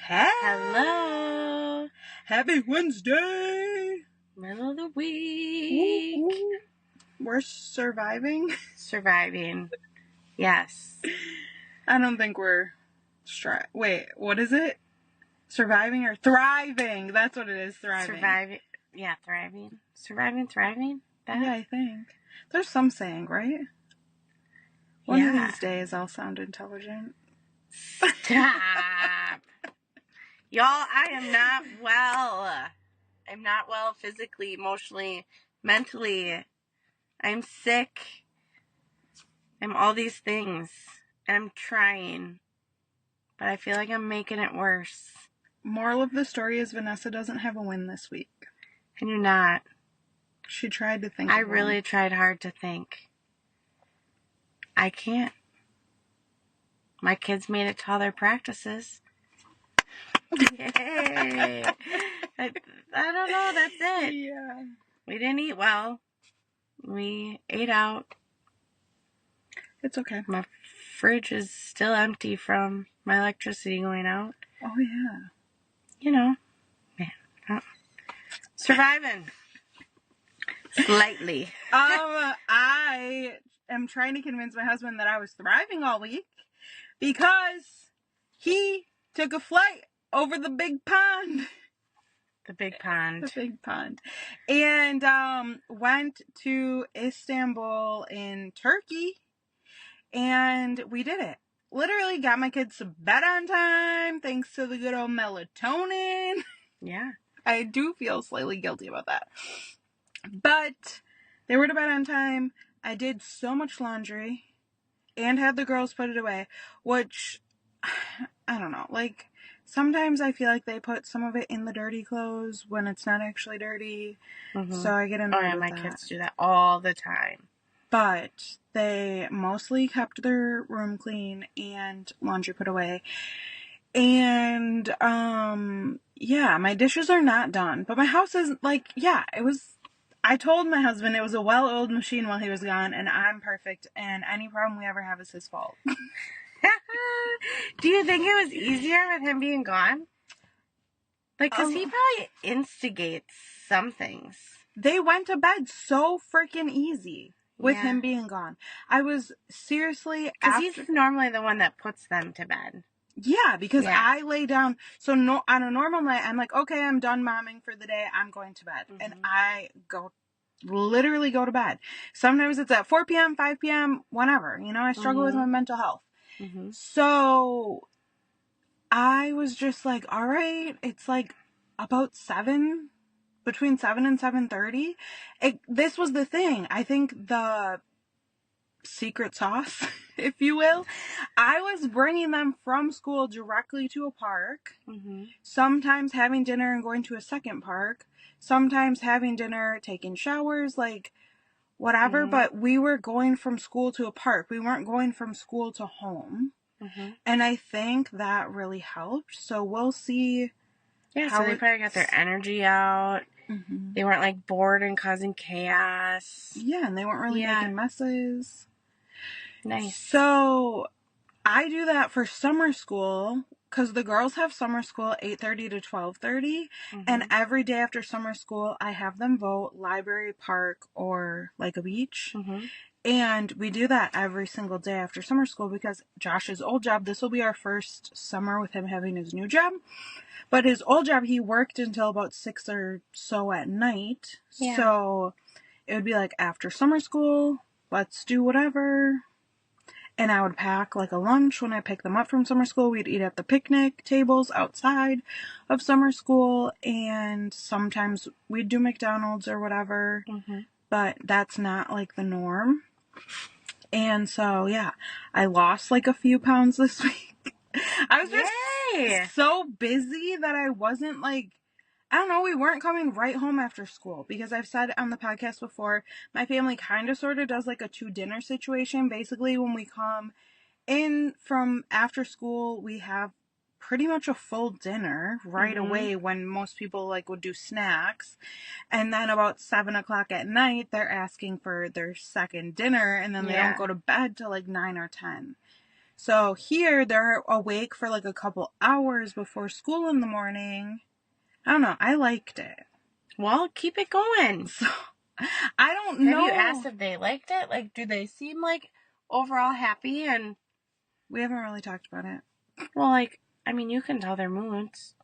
Hey! Hello. Happy Wednesday! Middle of the week. Woo, woo. We're surviving. Surviving. Yes. I don't think we're... Wait, what is it? Surviving or thriving? That's what it is, thriving. Surviving. Yeah, thriving. Surviving, thriving? That? Yeah, I think. There's some saying, right? One of these days I'll sound intelligent. Stop. Y'all, I am not well. I'm not well physically, emotionally, mentally. I'm sick. I'm all these things. And I'm trying. But I feel like I'm making it worse. Moral of the story is Vanessa doesn't have a win this week. I do not. She tried to think I of really one. tried hard to think. I can't. My kids made it to all their practices. Yay. I don't know, that's it. Yeah. We didn't eat well. We ate out. It's okay. My fridge is still empty from my electricity going out. Oh, yeah. You know. Yeah. Surviving. Slightly. I am trying to convince my husband that I was thriving all week because he took a flight over the big pond. The big pond. The big pond. And went to Istanbul in Turkey. And we did it. Literally got my kids to bed on time thanks to the good old melatonin. Yeah. I do feel slightly guilty about that. But they were to bed on time. I did so much laundry and had the girls put it away, which, I don't know, like, sometimes I feel like they put some of it in the dirty clothes when it's not actually dirty, so I get annoyed with my that. kids do that all the time. But they mostly kept their room clean and laundry put away. And, yeah, my dishes are not done, but my house is, like, yeah, I told my husband it was a well-oiled machine while he was gone, and I'm perfect, and any problem we ever have is his fault. Do you think it was easier with him being gone? Like, because he probably instigates some things. They went to bed so freaking easy with him being gone. I was seriously... Because he's normally the one that puts them to bed. Yeah, because I lay down. So on a normal night, I'm like, okay, I'm done momming for the day. I'm going to bed. And I literally go to bed. Sometimes it's at 4 p.m., 5 p.m., whenever. You know, I struggle with my mental health. So I was just like, all right, it's like about 7, between 7 and 7:30. This was the thing. I think the secret sauce, if you will, I was bringing them from school directly to a park, sometimes having dinner and going to a second park, sometimes having dinner, taking showers, like whatever, but we were going from school to a park. We weren't going from school to home. And I think that really helped. So we'll see. Yeah, so they probably got their energy out. They weren't like bored and causing chaos. Yeah, and they weren't really making messes. Nice. So I do that for summer school because the girls have summer school 8:30 to 12:30, and every day after summer school I have them vote library, park, or like a beach. And we do that every single day after summer school because Josh's old job, this will be our first summer with him having his new job. But his old job, he worked until about 6 or so at night. Yeah. So it would be like after summer school, let's do whatever. And I would pack like a lunch when I picked them up from summer school. We'd eat at the picnic tables outside of summer school. And sometimes we'd do McDonald's or whatever. But that's not like the norm. And so, yeah, I lost like a few pounds this week. I was just so busy that I wasn't like, I don't know, we weren't coming right home after school. Because I've said on the podcast before, my family kind of sort of does like a 2-dinner situation. Basically, when we come in from after school, we have pretty much a full dinner right away when most people like would do snacks. And then about 7 o'clock at night, they're asking for their second dinner, and then they don't go to bed till like 9 or 10. So here they're awake for like a couple hours before school in the morning. I don't know. I liked it. Well, keep it going. So I don't know. Have you asked if they liked it? Like, do they seem like overall happy? And we haven't really talked about it. Well, like, I mean, you can tell their moods.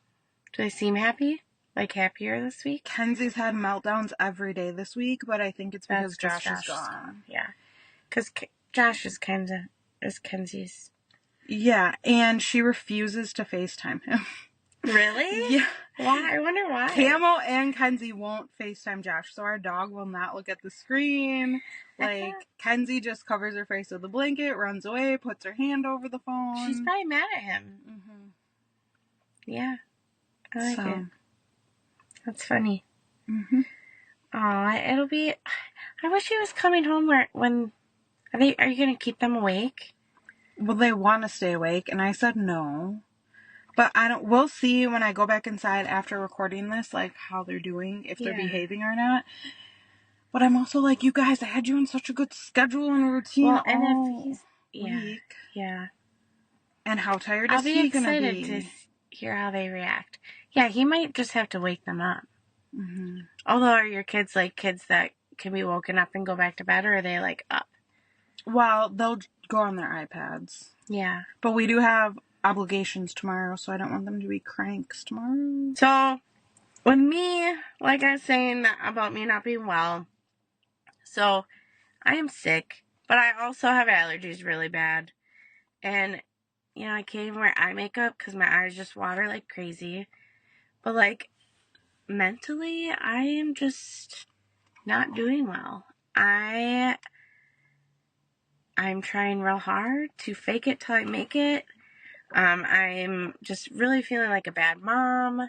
Do they seem happy? Like, happier this week? Kenzie's had meltdowns every day this week, but I think it's because Josh is gone. Yeah. Because Josh is Kenzie's. Yeah, and she refuses to FaceTime him. Really? Yeah. Why? I wonder why. Camo and Kenzie won't FaceTime Josh, so our dog will not look at the screen. Like, Kenzie just covers her face with a blanket, runs away, puts her hand over the phone. She's probably mad at him. Mm-hmm. Yeah. I like it. That's funny. Mm-hmm. Aw, it'll be... I wish he was coming home when... Are you going to keep them awake? Well, they want to stay awake, and I said no. But we'll see when I go back inside after recording this, like, how they're doing, if they're behaving or not. But I'm also like, you guys, I had you on such a good schedule and routine all week. Yeah. And how tired is he going to be? I'll be excited to hear how they react. Yeah, he might just have to wake them up. Mm-hmm. Although, are your kids like kids that can be woken up and go back to bed, or are they like up? Well, they'll go on their iPads. Yeah. But we do have obligations tomorrow, so I don't want them to be cranks tomorrow. So, with me, like I was saying about me not being well, so I am sick, but I also have allergies really bad. And, you know, I can't even wear eye makeup because my eyes just water like crazy. But, like, mentally, I am just not doing well. I'm trying real hard to fake it till I make it. I'm just really feeling like a bad mom,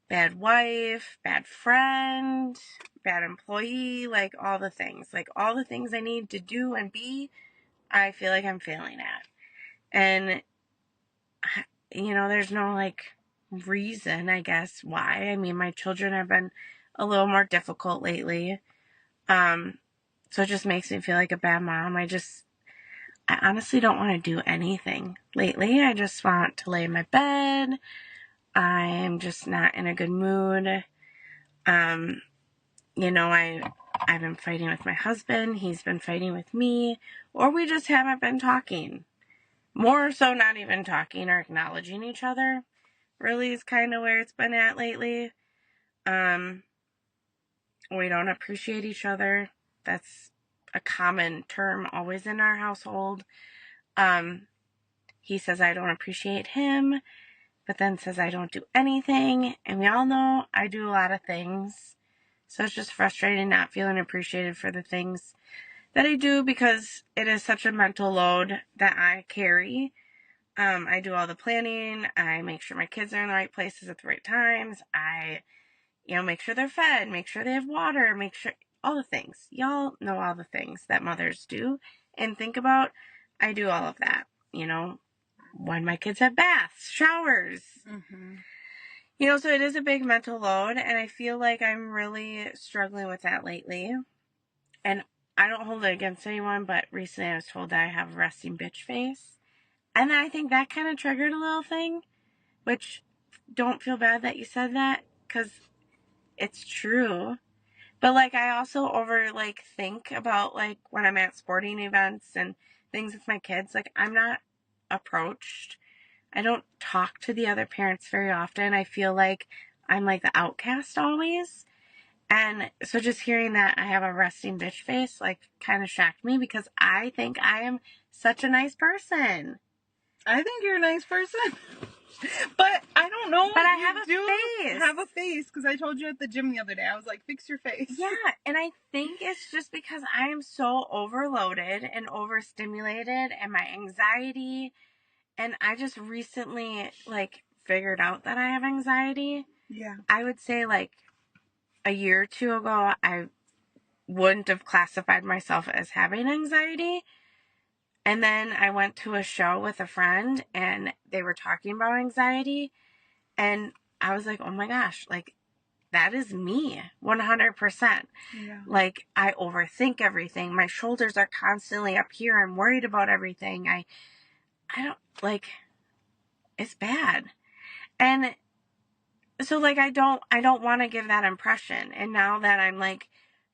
bad wife, bad friend, bad employee, like all the things. Like all the things I need to do and be, I feel like I'm failing at. And, you know, there's no, like, reason, I guess, why. I mean, my children have been a little more difficult lately. So it just makes me feel like a bad mom. I honestly don't want to do anything lately. I just want to lay in my bed. I'm just not in a good mood. You know, I've been fighting with my husband. He's been fighting with me. Or we just haven't been talking. More so not even talking or acknowledging each other. Really is kind of where it's been at lately. We don't appreciate each other. That's a common term always in our household. He says I don't appreciate him, but then says I don't do anything. And we all know I do a lot of things. So it's just frustrating not feeling appreciated for the things that I do because it is such a mental load that I carry. I do all the planning. I make sure my kids are in the right places at the right times. I, make sure they're fed, make sure they have water, make sure all the things. Y'all know all the things that mothers do and think about. I do all of that, when my kids have baths, showers. Mm-hmm. So it is a big mental load, and I feel like I'm really struggling with that lately. And I don't hold it against anyone, but recently I was told that I have a resting bitch face. And I think that kind of triggered a little thing, which don't feel bad that you said that, because it's true. But, I also think about, when I'm at sporting events and things with my kids, I'm not approached. I don't talk to the other parents very often. I feel like I'm, the outcast always. And so just hearing that I have a resting bitch face, kind of shocked me because I think I am such a nice person. I think you're a nice person. But I don't know. But I have a face. Have a face, because I told you at the gym the other day. I was like, fix your face. Yeah, and I think it's just because I am so overloaded and overstimulated, and my anxiety, and I just recently figured out that I have anxiety. Yeah. I would say a year or two ago, I wouldn't have classified myself as having anxiety. And then I went to a show with a friend and they were talking about anxiety. And I was like, oh my gosh, that is me 100%. Yeah. I overthink everything. My shoulders are constantly up here. I'm worried about everything. I don't, like, it's bad. And so, like, I don't want to give that impression. And now that I'm, like,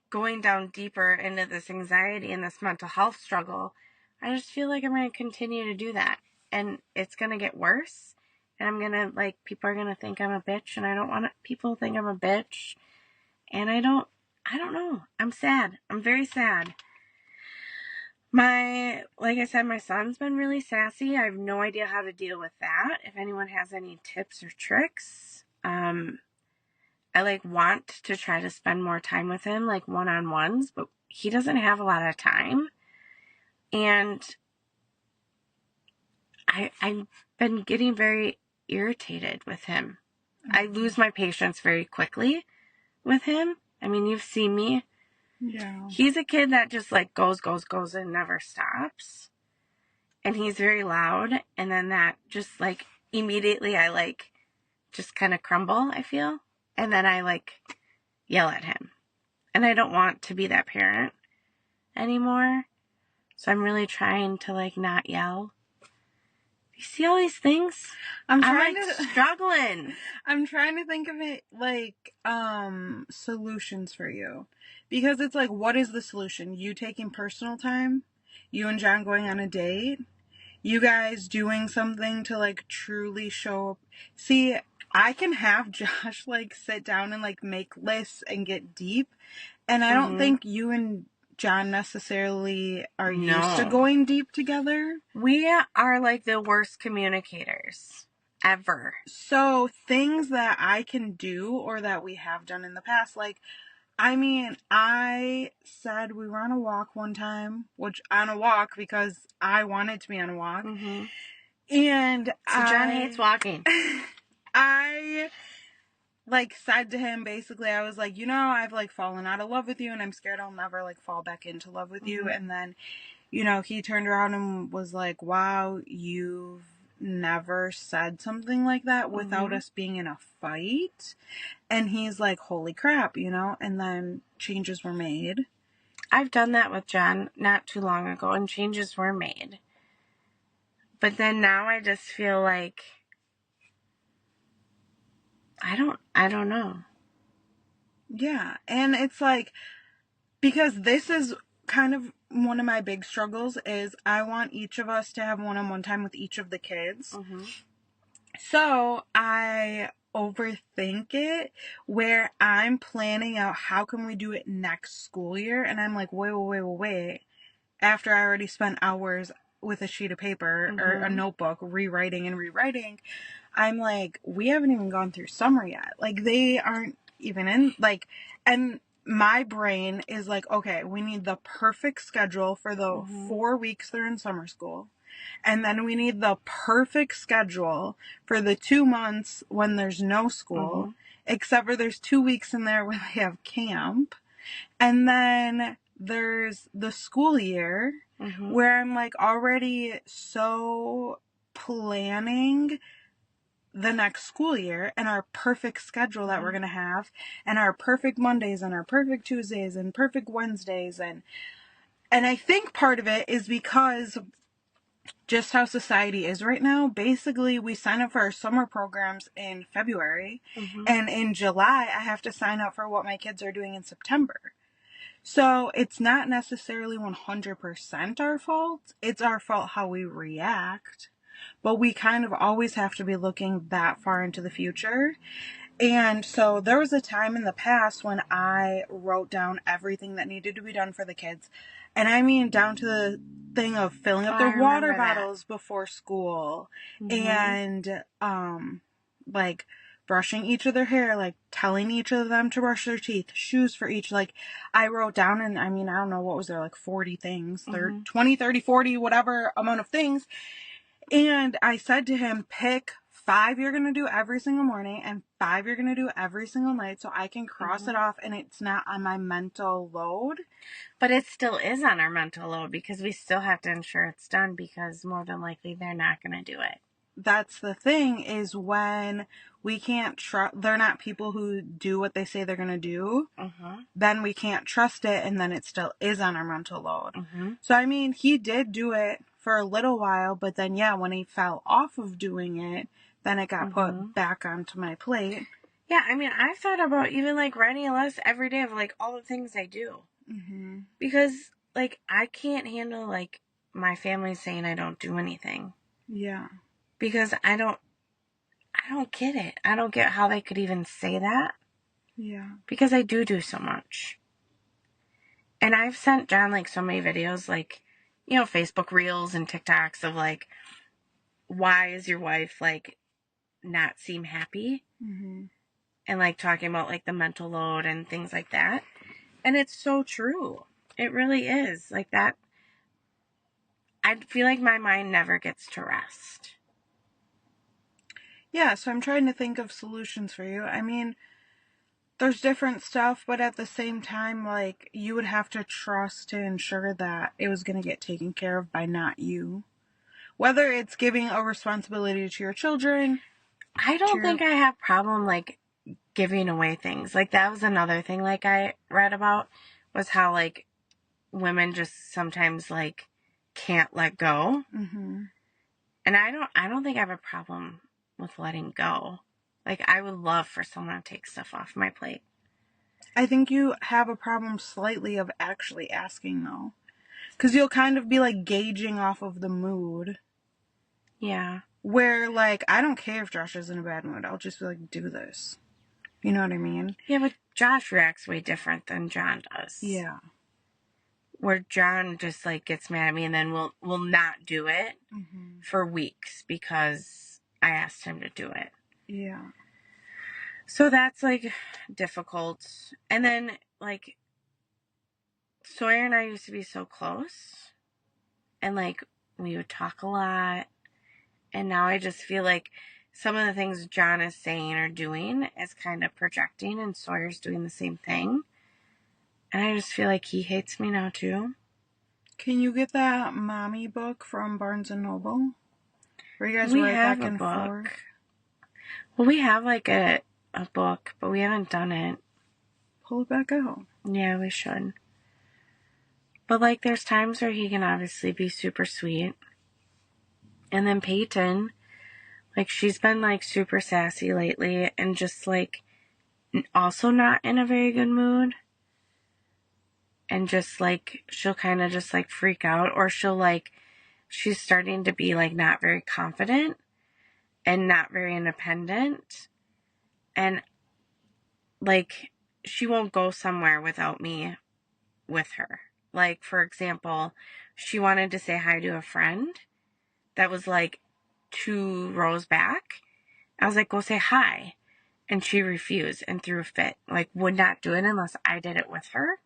going down deeper into this anxiety and this mental health struggle, I just feel like I'm going to continue to do that. And it's going to get worse. And I'm going to, like, people are going to think I'm a bitch. And I don't want people to think I'm a bitch. And I don't know. I'm sad. I'm very sad. Like I said, my son's been really sassy. I have no idea how to deal with that. If anyone has any tips or tricks, I like want to try to spend more time with him, like one-on-ones, but he doesn't have a lot of time. And I've been getting very irritated with him. I lose my patience very quickly with him. I mean, you've seen me. Yeah. He's a kid that just like goes and never stops. And he's very loud. And then that just like immediately I like just kind of crumble, I feel. And then I like yell at him. And I don't want to be that parent anymore. So I'm really trying to like not yell. You see all these things? I'm struggling. I'm trying to think of it like solutions for you. Because it's like, what is the solution? You taking personal time? You and John going on a date? You guys doing something to like truly show up? See, I can have Josh like sit down and like make lists and get deep. And I don't think you and John necessarily are used to going deep together. We are like the worst communicators ever. So things that I can do or that we have done in the past, like, I mean, I said we were on a walk one time, because I wanted to be on a walk. Mm-hmm. And so John hates walking. I like said to him, basically, I was like, I've like fallen out of love with you and I'm scared I'll never like fall back into love with you. And then, he turned around and was like, wow, you've never said something like that without us being in a fight. And he's like, holy crap, and then changes were made. I've done that with John not too long ago and changes were made. But then now I just feel like I don't know. Yeah. And it's like, because this is kind of one of my big struggles is I want each of us to have one-on-one time with each of the kids. Mm-hmm. So I overthink it where I'm planning out how can we do it next school year. And I'm like, wait. After I already spent hours with a sheet of paper or a notebook rewriting, I'm like, we haven't even gone through summer yet. Like, they aren't even in, like, and my brain is like, okay, we need the perfect schedule for the 4 weeks they're in summer school. And then we need the perfect schedule for the 2 months when there's no school, except for there's 2 weeks in there where they have camp. And then there's the school year where I'm like already so planning the next school year and our perfect schedule that we're going to have and our perfect Mondays and our perfect Tuesdays and perfect Wednesdays. And I think part of it is because just how society is right now. Basically, we sign up for our summer programs in February and in July I have to sign up for what my kids are doing in September. So it's not necessarily 100% our fault. It's our fault how we react. But we kind of always have to be looking that far into the future. And so there was a time in the past when I wrote down everything that needed to be done for the kids. And I mean down to the thing of filling up their water bottles before school. And like brushing each of their hair, like telling each of them to brush their teeth, shoes for each. Like I wrote down, and I mean, I don't know, what was there, like 40 things, 20, 30, 40, whatever amount of things. And I said to him, pick 5 you're going to do every single morning and 5 you're going to do every single night so I can cross it off and it's not on my mental load. But it still is on our mental load because we still have to ensure it's done because more than likely they're not going to do it. That's the thing, is when we can't trust, they're not people who do what they say they're going to do, then we can't trust it, and then it still is on our mental load. So, I mean, he did do it for a little while, but then, yeah, when he fell off of doing it, then it got put back onto my plate. Yeah, I mean, I've thought about even, like, writing a list every day of, like, all the things I do. Mm-hmm. Because, like, I can't handle, like, my family saying I don't do anything. Yeah. Because I don't get it. I don't get how they could even say that. Yeah. Because I do so much. And I've sent John, like, so many videos, like, you know, Facebook Reels and TikToks of, like, why is your wife, like, not seem happy? Mm-hmm. And, like, talking about, like, the mental load and things like that. And it's so true. It really is. Like, that, I feel like my mind never gets to rest. Yeah, so I'm trying to think of solutions for you. I mean, there's different stuff, but at the same time, like, you would have to trust to ensure that it was going to get taken care of by not you. Whether it's giving a responsibility to your children. I don't think I have problem, like, giving away things. Like, that was another thing, like, I read about, was how, like, women just sometimes, like, can't let go. Mm-hmm. And I don't think I have a problem with letting go. Like, I would love for someone to take stuff off my plate. I think you have a problem slightly of actually asking, though. Because you'll kind of be, like, gauging off of the mood. Yeah. Where, like, I don't care if Josh is in a bad mood. I'll just be like, do this. You know what I mean? Yeah, but Josh reacts way different than John does. Yeah. Where John just, like, gets mad at me and then will not do it for weeks because I asked him to do it. Yeah. So that's, like, difficult. And then, like, Sawyer and I used to be so close. And, like, we would talk a lot. And now I just feel like some of the things John is saying or doing is kind of projecting, and Sawyer's doing the same thing. And I just feel like he hates me now, too. Can you get that mommy book from Barnes & Noble? Where you guys write back and forth? Well, we have, like, a book, but we haven't done it. Pull it back out. Yeah, we should. But, like, there's times where he can obviously be super sweet. And then Peyton, like, she's been, like, super sassy lately and just, like, also not in a very good mood. And just, like, she'll kind of just, like, freak out. Or she'll, like, she's starting to be, like, not very confident and not very independent. And, like, she won't go somewhere without me with her. Like, for example, she wanted to say hi to a friend that was, like, 2 rows back. I was like, go say hi. And she refused and threw a fit. Like, would not do it unless I did it with her.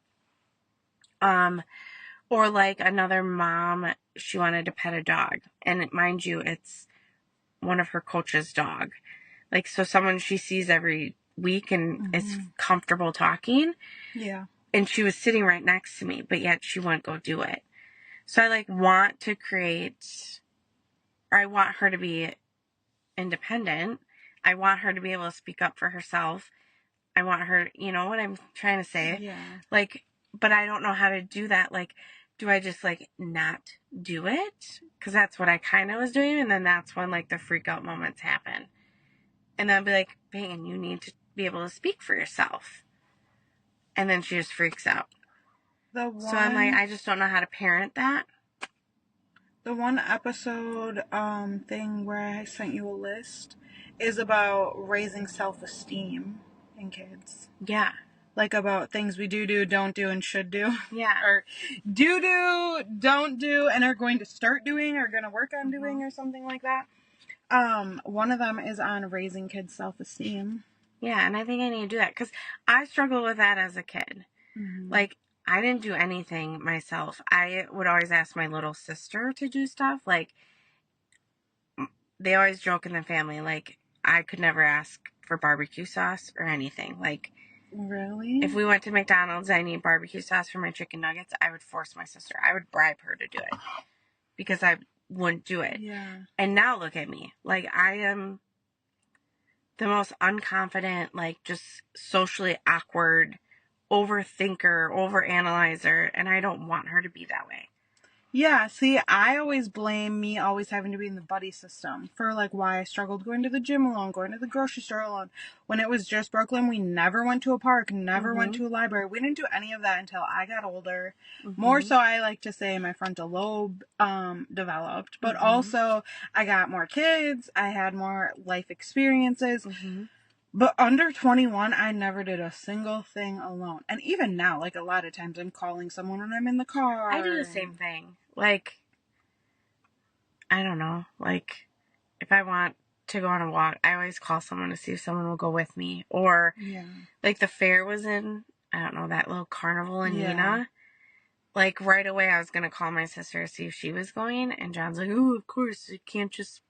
Or, like, another mom, she wanted to pet a dog. And mind you, it's one of her coach's dog. Like, so someone she sees every week and is comfortable talking. Yeah. And she was sitting right next to me, but yet she wouldn't go do it. So I, like, want to create, or I want her to be independent. I want her to be able to speak up for herself. I want her, you know what I'm trying to say? Yeah. Like, but I don't know how to do that. Like, do I just, like, not do it? Because that's what I kind of was doing. And then that's when, like, the freak out moments happen. And then I'll be like, Peyton, you need to be able to speak for yourself. And then she just freaks out. So I'm like, I just don't know how to parent that. The one episode thing where I sent you a list is about raising self-esteem in kids. Yeah. Like, about things we do, don't do, and should do. Yeah. Or do, don't do, and are going to start doing, or going to work on doing, or something like that. One of them is on raising kids' self-esteem. Yeah, and I think I need to do that because I struggled with that as a kid. Like, I didn't do anything myself. I would always ask my little sister to do stuff. Like, they always joke in the family, like, I could never ask for barbecue sauce or anything. Like, really? If we went to McDonald's and I need barbecue sauce for my chicken nuggets, I would force my sister. I would bribe her to do it because I wouldn't do it. Yeah. And now look at me. Like, I am the most unconfident, like, just socially awkward overthinker, overanalyzer, and I don't want her to be that way. Yeah, see, I always blame me always having to be in the buddy system for like why I struggled going to the gym alone, going to the grocery store alone. When it was just Brooklyn, we never went to a park, never went to a library. We didn't do any of that until I got older. More so, I like to say my frontal lobe developed, but also I got more kids, I had more life experiences. But under 21, I never did a single thing alone. And even now, like a lot of times I'm calling someone when I'm in the car. I do the same thing. Like, I don't know. Like, if I want to go on a walk, I always call someone to see if someone will go with me. Or, like, the fair was in, I don't know, that little carnival in Neenah. Like, right away I was going to call my sister to see if she was going. And John's like, oh, of course, it can't just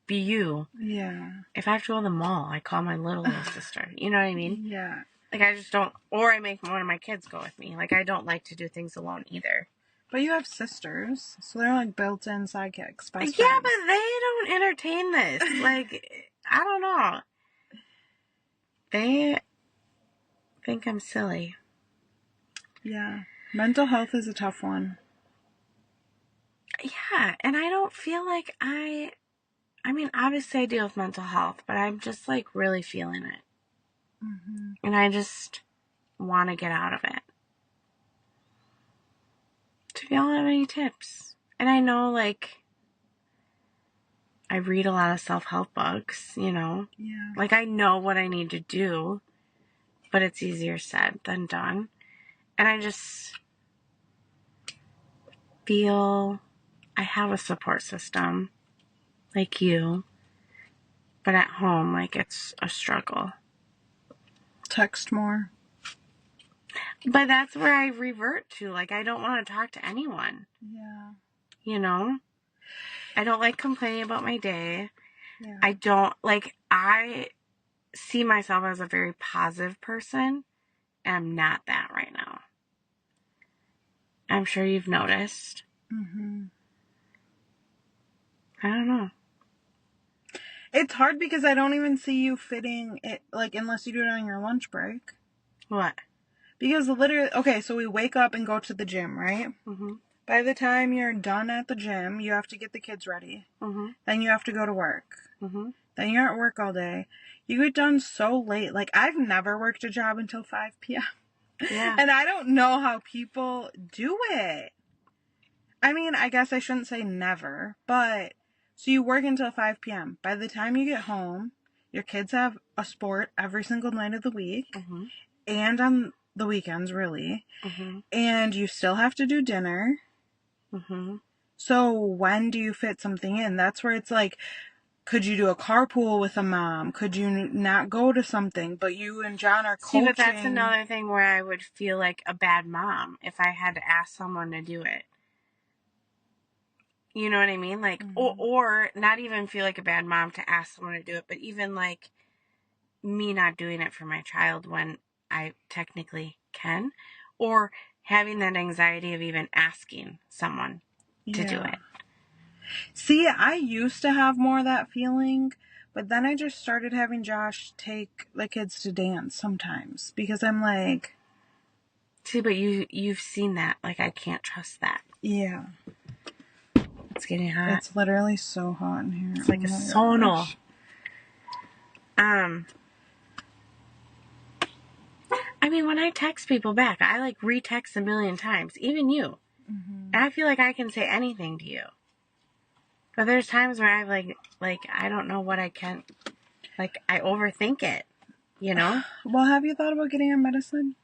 be you. Yeah. If I have to go to the mall, I call my little sister. You know what I mean? Yeah. Like, I just don't, or I make one of my kids go with me. Like, I don't like to do things alone either. But you have sisters, so they're like built-in sidekicks, best Yeah, friends. but they don't entertain this. Like, I don't know. They think I'm silly. Yeah. Mental health is a tough one. Yeah, and I don't feel like I mean, obviously I deal with mental health, but I'm just, like, really feeling it. And I just want to get out of it. Do y'all have any tips? And I know, like, I read a lot of self-help books, you know? Yeah. Like, I know what I need to do, but it's easier said than done. And I just feel I have a support system, like you, but at home, like, it's a struggle. Text more. But that's where I revert to. Like, I don't want to talk to anyone. Yeah. You know? I don't like complaining about my day. Yeah. I don't, like, I see myself as a very positive person, and I'm not that right now. I'm sure you've noticed. I don't know. It's hard because I don't even see you fitting it, like, unless you do it on your lunch break. What? Because literally, okay, so we wake up and go to the gym, right? By the time you're done at the gym, you have to get the kids ready. Then you have to go to work. Then you're at work all day. You get done so late. Like, I've never worked a job until 5 p.m. Yeah. And I don't know how people do it. I mean, I guess I shouldn't say never, but so you work until 5 p.m. By the time you get home, your kids have a sport every single night of the week and on the weekends, really. And you still have to do dinner. So when do you fit something in? That's where it's like, could you do a carpool with a mom? Could you not go to something? But you and John are coaching. See, but that's another thing where I would feel like a bad mom if I had to ask someone to do it. You know what I mean? Like, or not even feel like a bad mom to ask someone to do it, but even like me not doing it for my child when I technically can, or having that anxiety of even asking someone to do it. See, I used to have more of that feeling, but then I just started having Josh take the kids to dance sometimes because I'm like... See, but you've seen that. Like, I can't trust that. Yeah. It's getting hot. It's literally so hot in here. It's like a sauna. I mean, when I text people back, I like retext a million times, even you. And I feel like I can say anything to you. But there's times where I like I don't know what I can, like, I overthink it, you know? Well, have you thought about getting on medicine?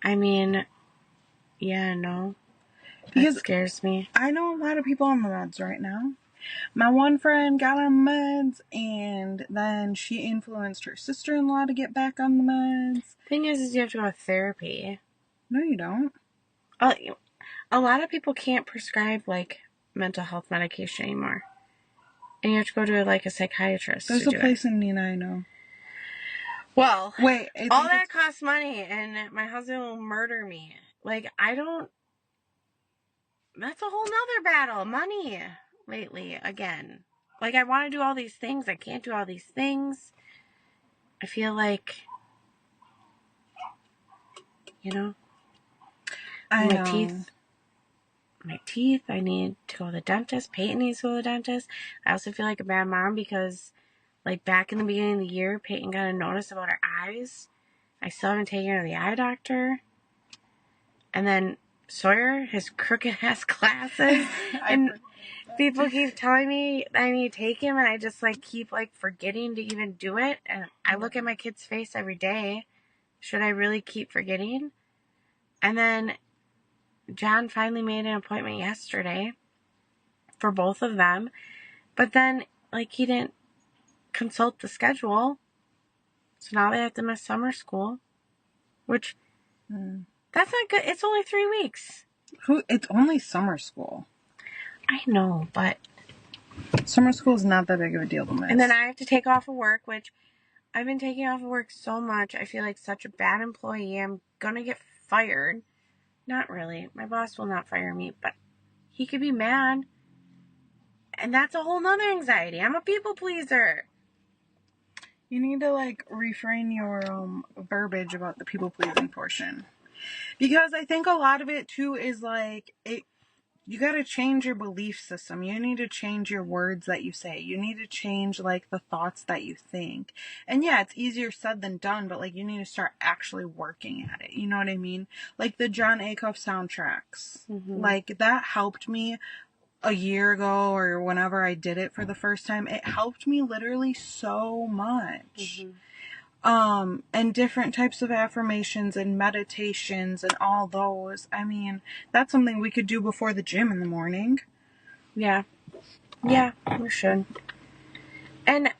I mean, yeah, no. Because that scares me. I know a lot of people on the meds right now. My one friend got on meds, and then she influenced her sister-in-law to get back on the meds. Thing is you have to go to therapy. No, you don't. A lot of people can't prescribe, like, mental health medication anymore. And you have to go to, like, a psychiatrist. There's a place in Neenah I know. Well, wait, all that costs money, and my husband will murder me. Like, I don't... That's a whole nother battle. Money. Lately, again. Like, I want to do all these things. I can't do all these things. I feel like... You know? I know. My teeth my teeth. I need to go to the dentist. Peyton needs to go to the dentist. I also feel like a bad mom because, like, back in the beginning of the year, Peyton got a notice about her eyes. I still haven't taken her to the eye doctor. And then Sawyer, his crooked-ass glasses. And people keep telling me that I need to take him, and I just, like, keep, like, forgetting to even do it. And I look at my kid's face every day. Should I really keep forgetting? And then John finally made an appointment yesterday for both of them. But then, like, he didn't consult the schedule. So now they have to miss summer school. Which, that's not good. It's only 3 weeks. It's only summer school. I know, but... Summer school is not that big of a deal to miss. And then I have to take off of work, which I've been taking off of work so much. I feel like such a bad employee. I'm going to get fired. Not really. My boss will not fire me, but he could be mad. And that's a whole nother anxiety. I'm a people pleaser. You need to, like, refrain your verbiage about the people pleasing portion. Because I think a lot of it, too, is, like, you gotta change your belief system. You need to change your words that you say. You need to change, like, the thoughts that you think. And yeah, it's easier said than done, but, like, you need to start actually working at it. You know what I mean? Like, the John Acuff soundtracks. Like, that helped me a year ago or whenever I did it for the first time. It helped me literally so much. And different types of affirmations and meditations and all those. I mean, that's something we could do before the gym in the morning. Yeah. Yeah, we should. And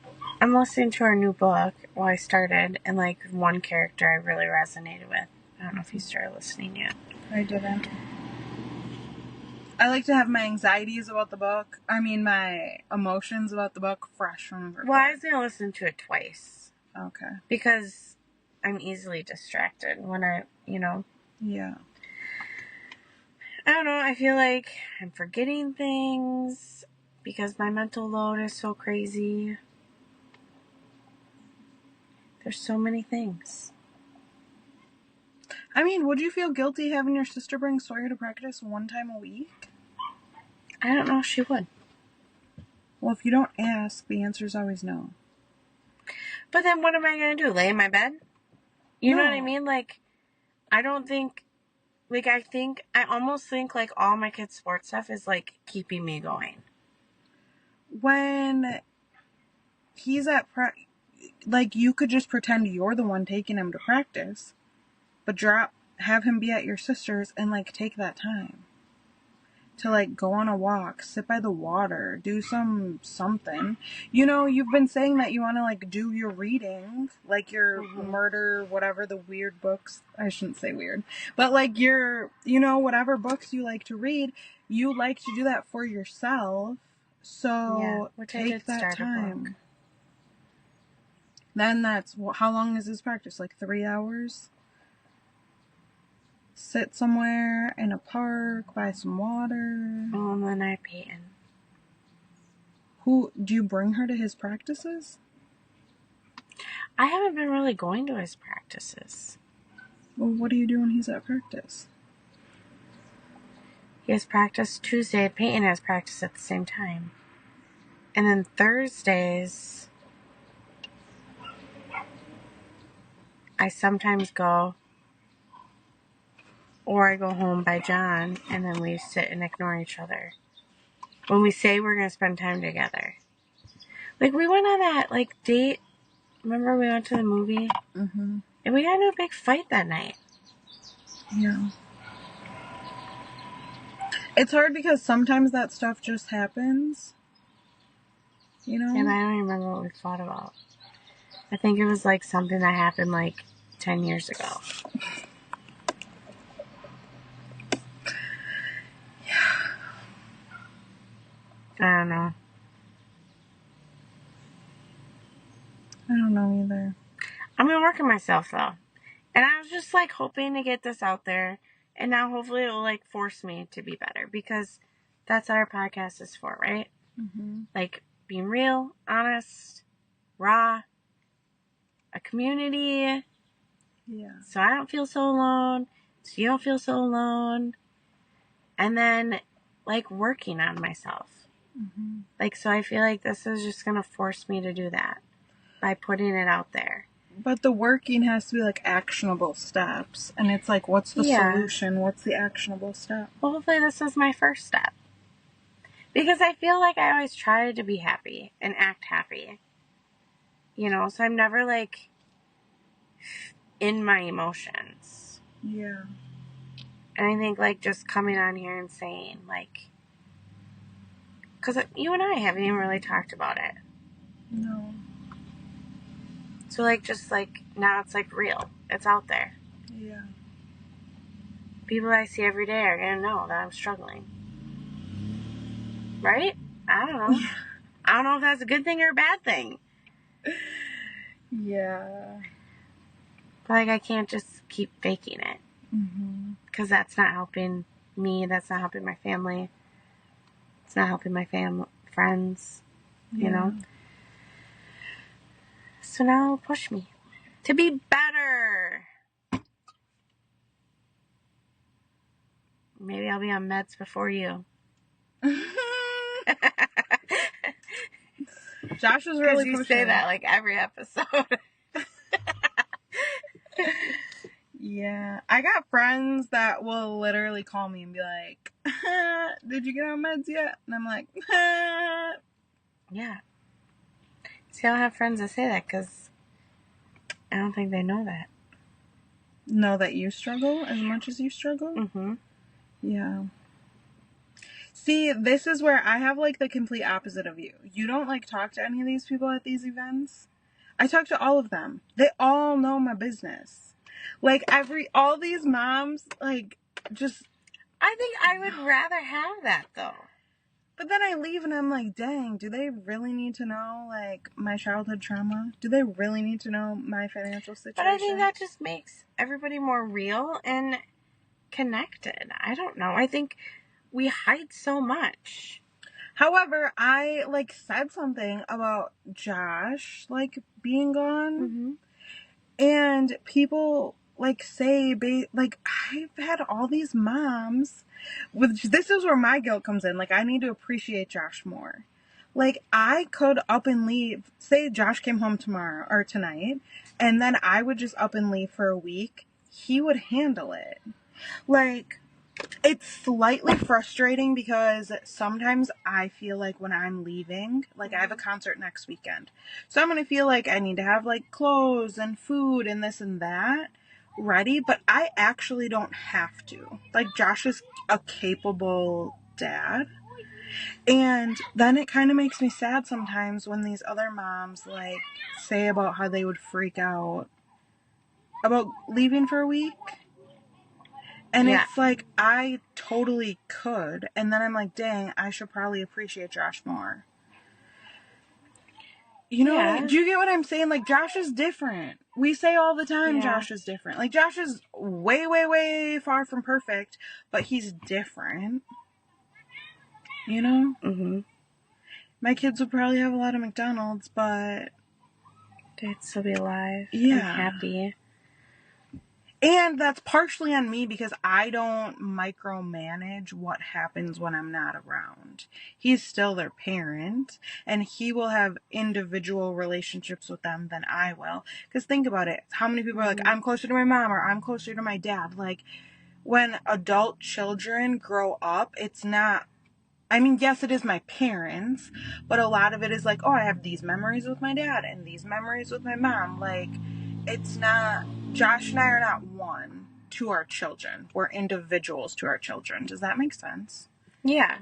I'm listening to our new book. Well, I started, and, like, one character I really resonated with. I don't know if you started listening yet. I didn't. I like to have my anxieties about the book. I mean, my emotions about the book fresh from the Well, I was going to listen to it twice. Okay. Because I'm easily distracted when Yeah. I don't know, I feel like I'm forgetting things because my mental load is so crazy. There's so many things. I mean, would you feel guilty having your sister bring Sawyer to practice 1 time a week? I don't know if she would. Well, if you don't ask, the answer is always no. But then what am I going to do? Lay in my bed? You know what I mean? Like, I don't think... Like, I almost think, like, all my kids' sports stuff is, like, keeping me going. When he's at like, you could just pretend you're the one taking him to practice, but have him be at your sister's and, like, take that time to, like, go on a walk, sit by the water, do something. You know, you've been saying that you want to, like, do your reading, like your murder, whatever the weird books, I shouldn't say weird, but, like, your, you know, whatever books you like to read, you like to do that for yourself, so take that time. Then how long is his practice? Like 3 hours? Sit somewhere in a park, buy some water. Oh, and then I have Peyton. Do you bring her to his practices? I haven't been really going to his practices. Well, what do you do when he's at practice? He has practice Tuesday. Peyton has practice at the same time. And then Thursdays, I sometimes go, or I go home by John, and then we sit and ignore each other. When we say we're going to spend time together. Like, we went on that, like, date. Remember we went to the movie? Mm-hmm. And we got into a big fight that night. Yeah. It's hard because sometimes that stuff just happens. You know? And I don't even remember what we fought about. I think it was, like, something that happened, like, 10 years ago. Yeah. I don't know. I don't know either. I'm going to work on myself, though. And I was just, like, hoping to get this out there. And now hopefully it will, like, force me to be better. Because that's what our podcast is for, right? Mm-hmm. Like, being real, honest, raw, a community. Yeah. So I don't feel so alone. So you don't feel so alone. And then like working on myself. Mm-hmm. Like, so I feel like this is just going to force me to do that by putting it out there. But the working has to be like actionable steps. And it's like, what's the solution? What's the actionable step? Well, hopefully this is my first step. Because I feel like I always try to be happy and act happy. You know, so I'm never like in my emotions. Yeah. And I think like just coming on here and saying like, because you and I haven't even really talked about it. No. So like just like now it's like real. It's out there. Yeah. People I see every day are gonna know that I'm struggling. Right? I don't know. I don't know if that's a good thing or a bad thing. Yeah. But like I can't just keep faking it. Mm-hmm. Because that's not helping me. That's not helping my family. It's not helping my friends. Yeah. You know? So now push me to be better. Maybe I'll be on meds before you. Josh was really pushing. You say that like every episode. Yeah. I got friends that will literally call me and be like, did you get on meds yet? And I'm like, Yeah. See, I don't have friends that say that because I don't think they know that. Know that you struggle as much as you struggle? Mm-hmm. Yeah. See, this is where I have like the complete opposite of you. You don't like talk to any of these people at these events. I talk to all of them. They all know my business. Like all these moms, like just. I think I would rather have that though. But then I leave and I'm like, dang, do they really need to know like my childhood trauma? Do they really need to know my financial situation? But I think that just makes everybody more real and connected. I don't know. I think we hide so much. However, I like said something about Josh like being gone, Mm-hmm. and people like say like I've had all these moms, which this is where my guilt comes in. Like I need to appreciate Josh more. Like I could up and leave. Say Josh came home tomorrow or tonight, and then I would just up and leave for a week. He would handle it. Like. It's slightly frustrating because sometimes I feel like when I'm leaving, like I have a concert next weekend. So I'm going to feel like I need to have like clothes and food and this and that ready, but I actually don't have to. Like Josh is a capable dad. And then it kind of makes me sad sometimes when these other moms like say about how they would freak out about leaving for a week. And it's like, I totally could. And then I'm like, dang, I should probably appreciate Josh more. You know, do you get what I'm saying? Like, Josh is different. We say all the time Josh is different. Like, Josh is way, way, way far from perfect, but he's different. You know? Mm-hmm. My kids would probably have a lot of McDonald's, but they'd still be alive and happy. And that's partially on me because I don't micromanage what happens when I'm not around. He's still their parent, and he will have individual relationships with them than I will. Because think about it. How many people are like, I'm closer to my mom or I'm closer to my dad? Like, when adult children grow up, it's not... I mean, yes, it is my parents, but a lot of it is like, oh, I have these memories with my dad and these memories with my mom. Like, it's not... Josh and I are not one to our children. We're individuals to our children. Does that make sense? Yeah,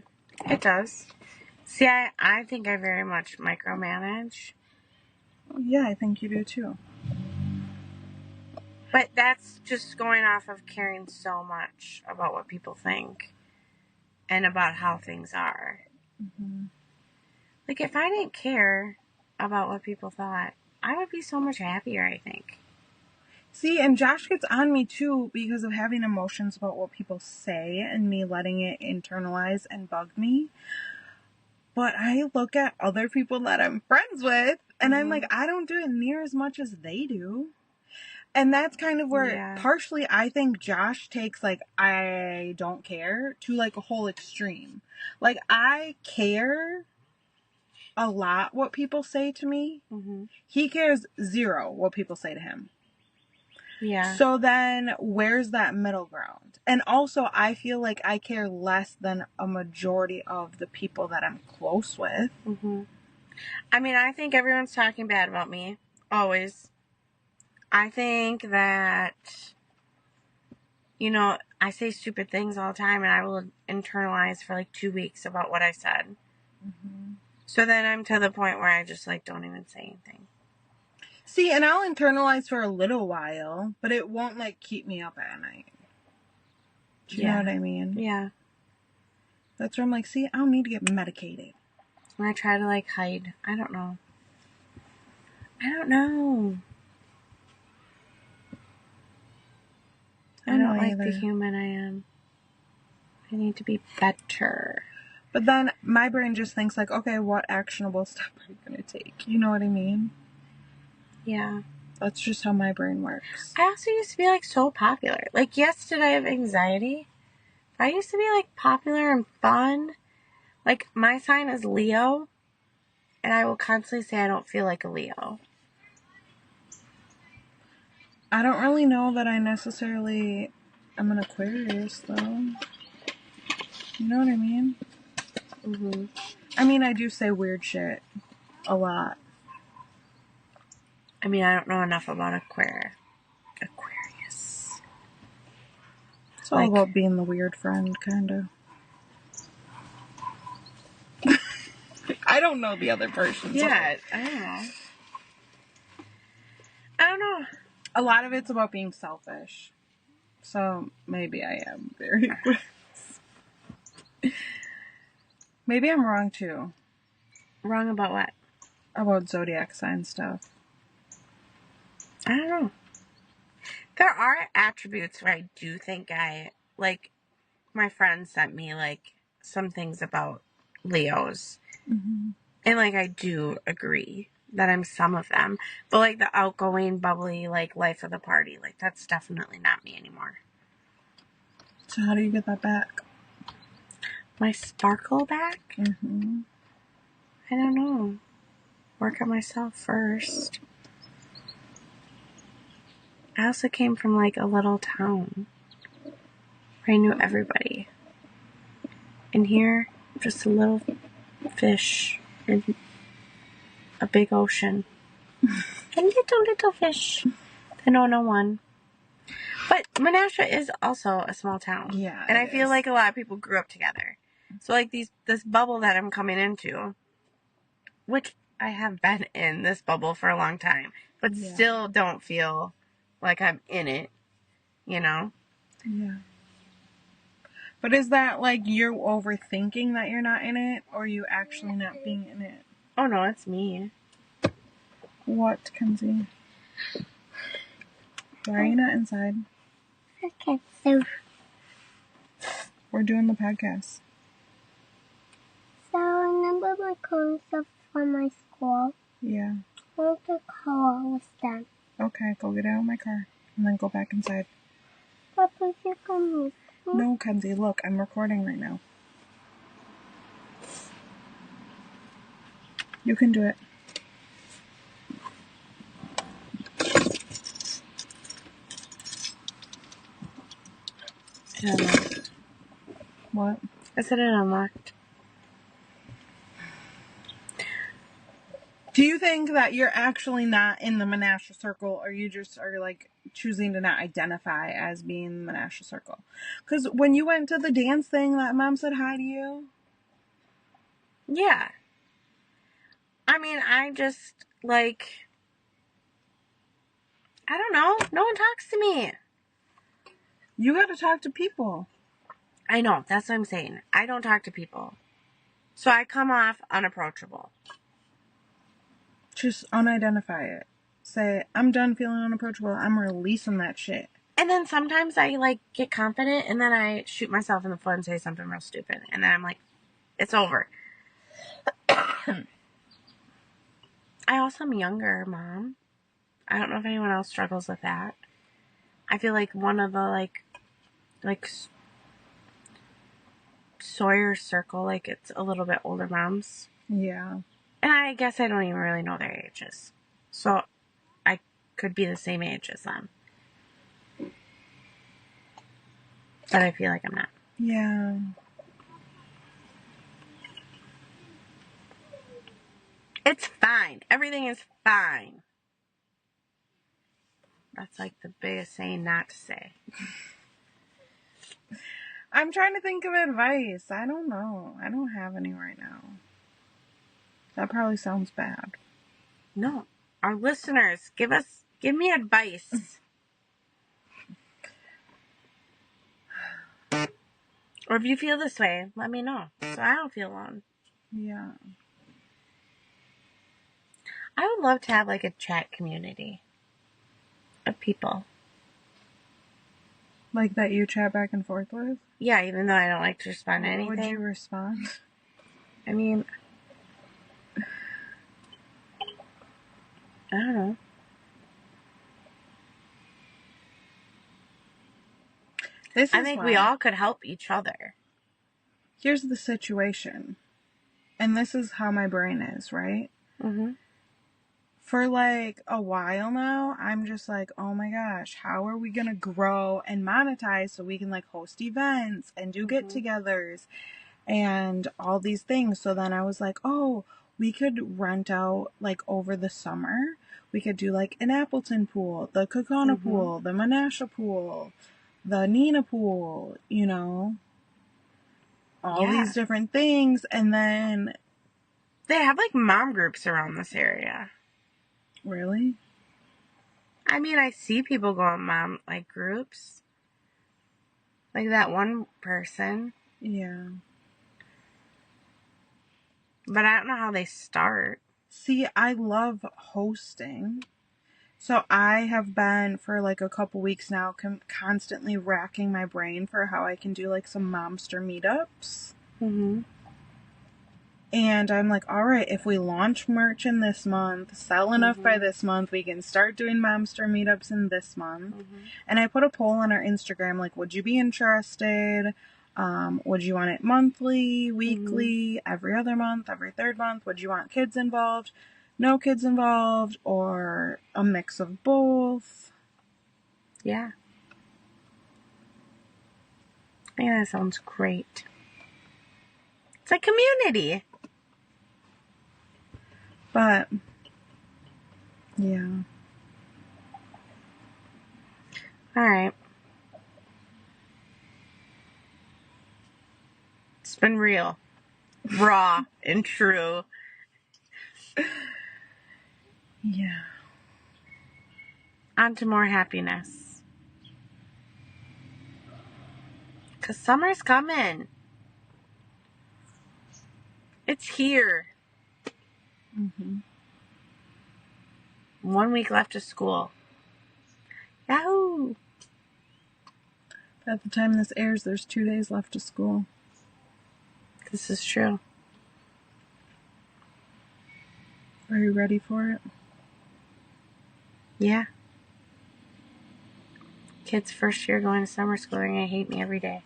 it does. See, I think I very much micromanage. Yeah, I think you do too. But that's just going off of caring so much about what people think and about how things are. Mm-hmm. Like, if I didn't care about what people thought, I would be so much happier, I think. See, and Josh gets on me too because of having emotions about what people say and me letting it internalize and bug me. But I look at other people that I'm friends with and I'm like, I don't do it near as much as they do. And that's kind of where Yeah. partially I think Josh takes like I don't care to like a whole extreme. Like I care a lot what people say to me. Mm-hmm. He cares zero what people say to him. Yeah. So then where's that middle ground? And also I feel like I care less than a majority of the people that I'm close with. Mm-hmm. I mean, I think everyone's talking bad about me. Always. I think that, you know, I say stupid things all the time and I will internalize for like 2 weeks about what I said. Mm-hmm. So then I'm to the point where I just like don't even say anything. See, and I'll internalize for a little while, but it won't like keep me up at night. Do you know what I mean? Yeah. That's where I'm like, see, I don't need to get medicated. And I try to like hide. I don't know. I don't know. I don't like the human I am. I need to be better. But then my brain just thinks like, okay, what actionable step are you going to take? You know what I mean? Yeah. That's just how my brain works. I also used to be like so popular. Like, yes, did I have anxiety? I used to be like popular and fun. Like, my sign is Leo. And I will constantly say I don't feel like a Leo. I don't really know that I necessarily am an Aquarius, though. You know what I mean? Mm-hmm. I mean, I do say weird shit a lot. I mean, I don't know enough about Aquarius. It's all about being the weird friend, kind of. I don't know the other person. Yeah, I don't know. I don't know. A lot of it's about being selfish. So maybe I am very Aquarius. Maybe I'm wrong too. Wrong about what? About zodiac sign stuff. I don't know. There are attributes where I do think like, my friend sent me, like, some things about Leos. Mm-hmm. And, like, I do agree that I'm some of them. But, like, the outgoing, bubbly, like, life of the party, like, that's definitely not me anymore. So how do you get that back? My sparkle back? Mm-hmm. I don't know. Work on myself first. I also came from, like, a little town where I knew everybody. And here, just a little fish in a big ocean. A little fish that know no one. But Menasha is also a small town. Yeah. And I feel like a lot of people grew up together. So, like, this bubble that I'm coming into, which I have been in this bubble for a long time, but still don't feel like I'm in it, you know? Yeah. But is that like you're overthinking that you're not in it, or you actually not being in it? Oh, no, it's me. What, Kenzie? Why are you not inside? Okay, so We're doing the podcast. remember my coloring stuff from my school? Yeah. I want to color with them. Okay, go get out of my car and then go back inside. Papa, you can move. No, Kenzie, look, I'm recording right now. You can do it. It unlocked. What? I said it unlocked. Do you think that you're actually not in the Menasha circle, or you just are like choosing to not identify as being in the Menasha circle? Because when you went to the dance thing, that mom said hi to you. Yeah. I mean, I just, like, I don't know. No one talks to me. You got to talk to people. I know. That's what I'm saying. I don't talk to people. So I come off unapproachable. Just unidentify it. Say, I'm done feeling unapproachable. I'm releasing that shit. And then sometimes I, like, get confident and then I shoot myself in the foot and say something real stupid. And then I'm like, it's over. I also am younger, Mom. I don't know if anyone else struggles with that. I feel like one of the, like Sawyer's Circle, like, it's a little bit older moms. Yeah. And I guess I don't even really know their ages. So, I could be the same age as them. But I feel like I'm not. Yeah. It's fine. Everything is fine. That's like the biggest saying not to say. I'm trying to think of advice. I don't know. I don't have any right now. That probably sounds bad. No. Our listeners, give me advice. Or if you feel this way, let me know. So I don't feel alone. Yeah. I would love to have like a chat community of people. Like that you chat back and forth with? Yeah, even though I don't like to respond to anything. Would you respond? I mean, I don't know. I think we all could help each other. Here's the situation. And this is how my brain is, right? Mm-hmm. For like a while now, I'm just like, oh my gosh, how are we gonna grow and monetize so we can like host events and do get-togethers and all these things. So then I was like, oh, we could rent out like over the summer. We could do like an Appleton pool, the Kokona pool, the Menasha pool, the Nina pool, you know, all these different things. And then they have like mom groups around this area. Really? I mean, I see people go on mom like groups. Like that one person. Yeah. But I don't know how they start. See, I love hosting. So I have been for like a couple weeks now constantly racking my brain for how I can do like some MOMster meetups. Mm-hmm. And I'm like, all right, if we launch merch in this month, sell enough by this month, we can start doing MOMster meetups in this month. And I put a poll on our Instagram, like, would you be interested? Would you want it monthly, weekly, every other month, every third month? Would you want kids involved? No kids involved, or a mix of both? Yeah. I think that sounds great. It's a community. But, yeah. Alright. It's been real. Raw and true. Yeah. On to more happiness. 'Cause summer's coming. It's here. 1 week left of school. Yahoo! At the time this airs, there's 2 days left of school. This is true. Are you ready for it? Yeah. Kids first year going to summer school are going to hate me every day.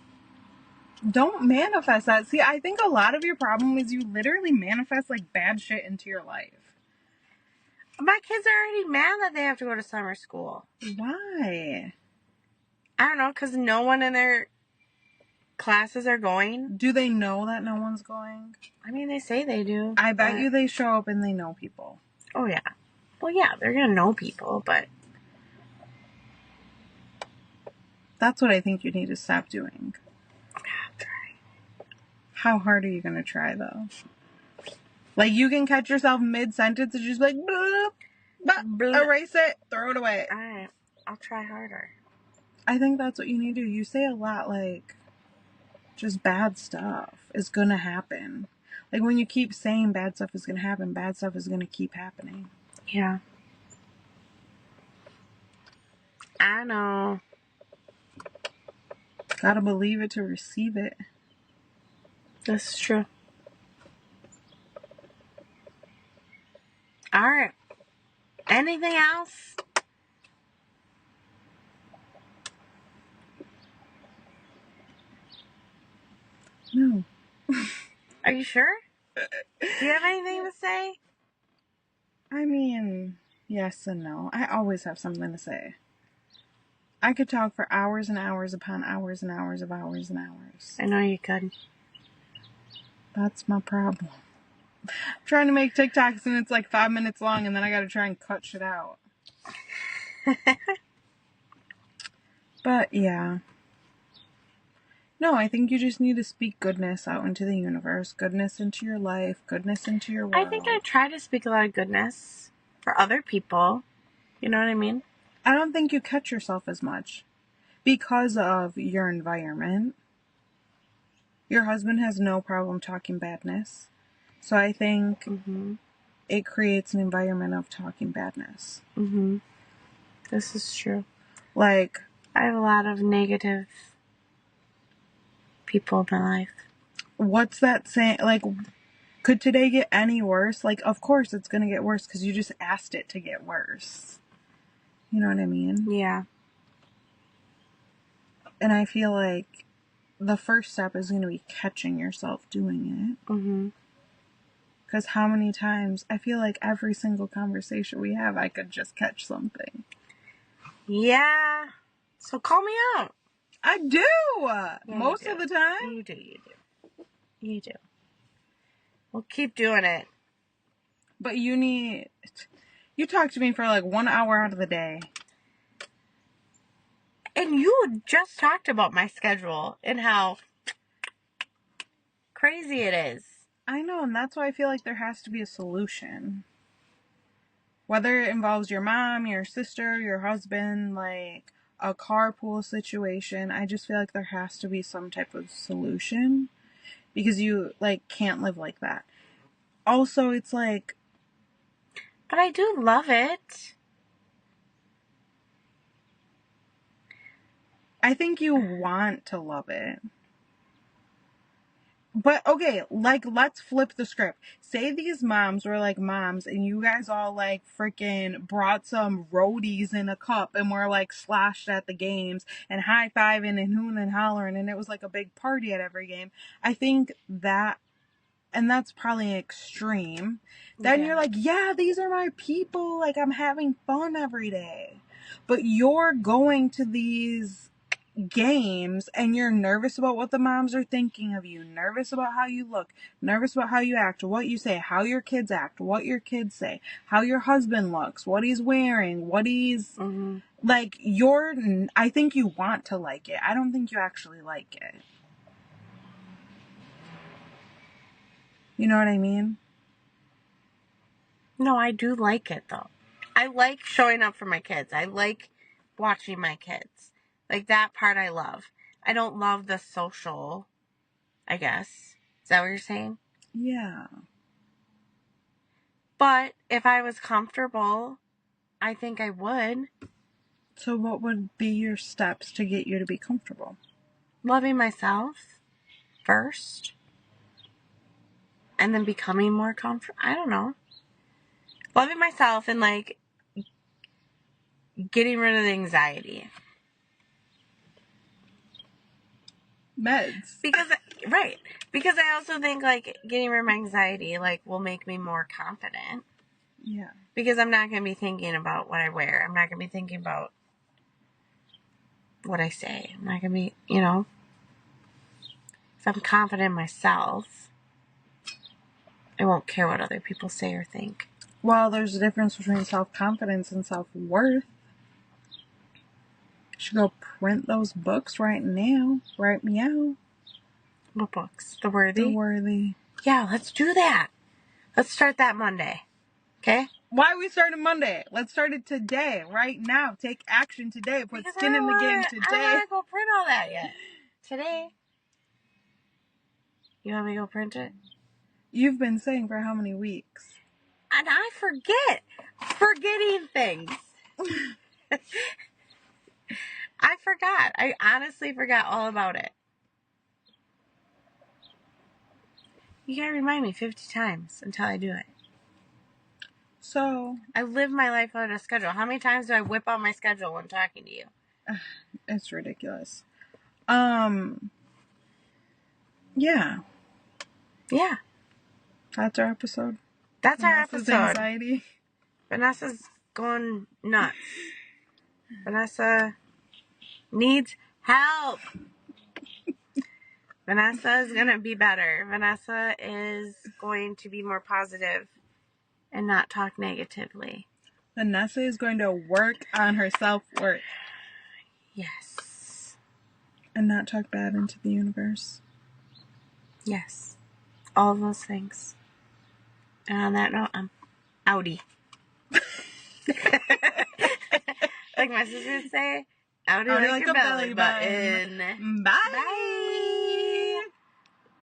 Don't manifest that. See, I think a lot of your problem is you literally manifest like bad shit into your life. My kids are already mad that they have to go to summer school. Why? I don't know, because no one in their classes are going. Do they know that no one's going? I mean, they say they do. I bet you they show up and they know people. Oh, yeah. Well, yeah, they're going to know people, but... That's what I think you need to stop doing. I'll try. How hard are you going to try, though? Like, you can catch yourself mid-sentence and just be like, bloop, bloop, erase it, throw it away. Alright, I'll try harder. I think that's what you need to do. You say a lot, like, just bad stuff is going to happen. Like, when you keep saying bad stuff is going to happen, bad stuff is going to keep happening. Yeah. I know. Gotta believe it to receive it. This is true. Alright. Anything else? No. Are you sure? Do you have anything to say? I mean, yes and no. I always have something to say. I could talk for hours and hours upon hours and hours of hours and hours. I know you could. That's my problem. I'm trying to make TikToks and it's like 5 minutes long and then I gotta try and cut shit out. But yeah. No, I think you just need to speak goodness out into the universe, goodness into your life, goodness into your world. I think I try to speak a lot of goodness for other people. You know what I mean? I don't think you catch yourself as much because of your environment. Your husband has no problem talking badness. So I think it creates an environment of talking badness. This is true. Like, I have a lot of negative people in my life. what's that saying? Like, could today get any worse? Like, of course it's going to get worse because you just asked it to get worse. You know what I mean? Yeah. And I feel like the first step is going to be catching yourself doing it. Because how many times, I feel like every single conversation we have, I could just catch something. Yeah. So call me out. I do! Yeah, Most of the time. You do. You do. We'll keep doing it. But you talk to me for like 1 hour out of the day. And you just talked about my schedule and how crazy it is. I know, and that's why I feel like there has to be a solution. Whether it involves your mom, your sister, your husband, like a carpool situation, I just feel like there has to be some type of solution. Because you, like, can't live like that. Also, it's like... But I do love it. I think you want to love it. But, okay, like, let's flip the script. Say these moms were, like, moms, and you guys all, like, freaking brought some roadies in a cup, and were, like, sloshed at the games, and high-fiving, and hooting and hollering, and it was, like, a big party at every game. I think that, and that's probably extreme. Then you're like, yeah, these are my people, like, I'm having fun every day. But you're going to these games and you're nervous about what the moms are thinking of you, nervous about how you look, nervous about how you act, what you say, how your kids act, what your kids say, how your husband looks, what he's wearing, what he's like. I think you want to like it. I don't think you actually like it. You know what I mean? No, I do like it though. I like showing up for my kids. I like watching my kids. Like, that part I love. I don't love the social, I guess. Is that what you're saying? Yeah. But if I was comfortable, I think I would. So what would be your steps to get you to be comfortable? Loving myself first. And then becoming more comfortable. I don't know. Loving myself and, like, getting rid of the anxiety. Meds. Because I also think, like, getting rid of my anxiety, like, will make me more confident. Yeah. Because I'm not going to be thinking about what I wear. I'm not going to be thinking about what I say. I'm not going to be, if I'm confident in myself, I won't care what other people say or think. Well, there's a difference between self-confidence and self-worth. You should go print those books right now. Write me out. What books? The Worthy? The Worthy. Yeah, let's do that. Let's start that Monday. Okay? Why are we starting Monday? Let's start it today, right now. Take action today. Put skin in the game today. I don't want to go print all that yet. Today. You want me to go print it? You've been saying for how many weeks? And I forget. Forgetting things. I forgot. I honestly forgot all about it. You gotta remind me 50 times until I do it. So, I live my life on a schedule. How many times do I whip out my schedule when talking to you? It's ridiculous. Yeah. Yeah. That's our episode. That's our Vanessa's episode. anxiety. Vanessa's going nuts. Vanessa needs help. Vanessa is going to be better. Vanessa is going to be more positive and not talk negatively. Vanessa is going to work on her self-worth. Yes. And not talk bad into the universe. Yes. All those things. And on that note, I'm outie. Like my sister would say, outie like your belly button. Bye. Bye.